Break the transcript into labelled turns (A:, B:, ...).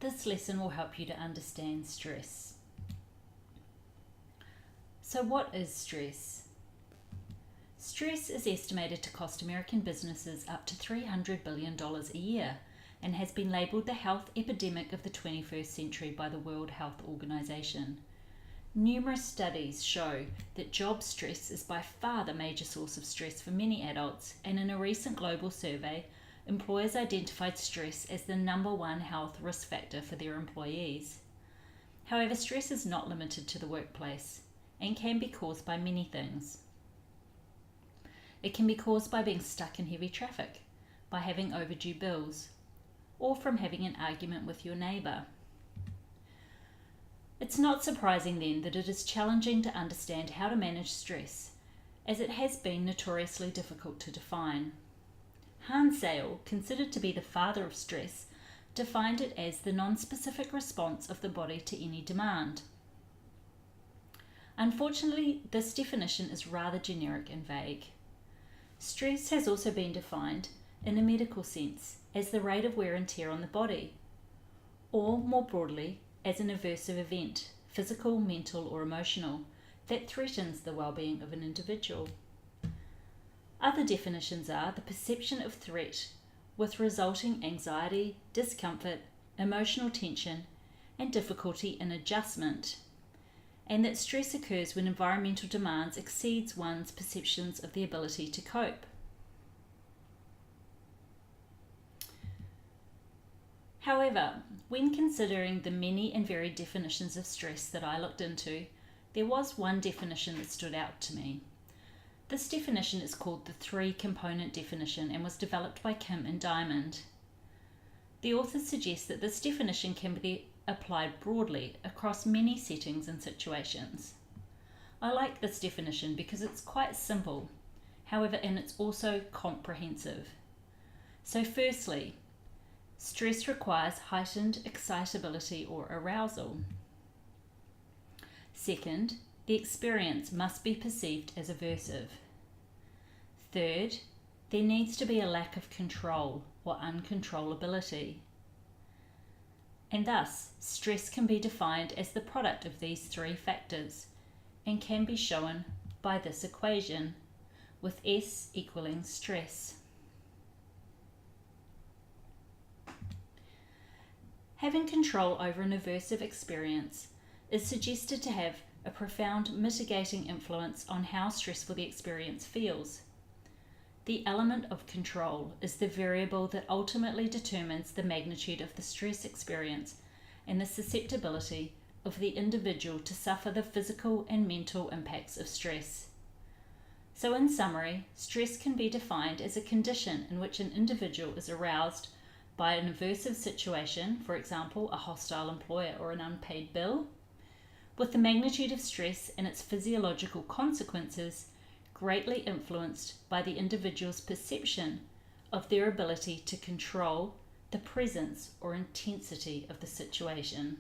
A: This lesson will help you to understand stress. So what is stress? Stress is estimated to cost American businesses up to $300 billion a year and has been labelled the health epidemic of the 21st century by the World Health Organization. Numerous studies show that job stress is by far the major source of stress for many adults, and in a recent global survey, employers identified stress as the #1 health risk factor for their employees. However, stress is not limited to the workplace and can be caused by many things. It can be caused by being stuck in heavy traffic, by having overdue bills, or from having an argument with your neighbour. It's not surprising then that it is challenging to understand how to manage stress, as it has been notoriously difficult to define. Hans Sale, considered to be the father of stress, defined it as the non-specific response of the body to any demand. Unfortunately, this definition is rather generic and vague. Stress has also been defined, in a medical sense, as the rate of wear and tear on the body, or more broadly, as an aversive event, physical, mental, or emotional, that threatens the well-being of an individual. Other definitions are the perception of threat with resulting anxiety, discomfort, emotional tension, and difficulty in adjustment, and that stress occurs when environmental demands exceeds one's perceptions of the ability to cope. However, when considering the many and varied definitions of stress that I looked into, there was one definition that stood out to me. This definition is called the three-component definition and was developed by Kim and Diamond. The authors suggest that this definition can be applied broadly across many settings and situations. I like this definition because it's quite simple, however, and it's also comprehensive. So firstly, stress requires heightened excitability or arousal. Second, the experience must be perceived as aversive. Third, there needs to be a lack of control or uncontrollability. And thus, stress can be defined as the product of these three factors and can be shown by this equation, with S equaling stress. Having control over an aversive experience is suggested to have a profound mitigating influence on how stressful the experience feels. The element of control is the variable that ultimately determines the magnitude of the stress experience and the susceptibility of the individual to suffer the physical and mental impacts of stress. So in summary, stress can be defined as a condition in which an individual is aroused by an aversive situation, for example, a hostile employer or an unpaid bill, with the magnitude of stress and its physiological consequences greatly influenced by the individual's perception of their ability to control the presence or intensity of the situation.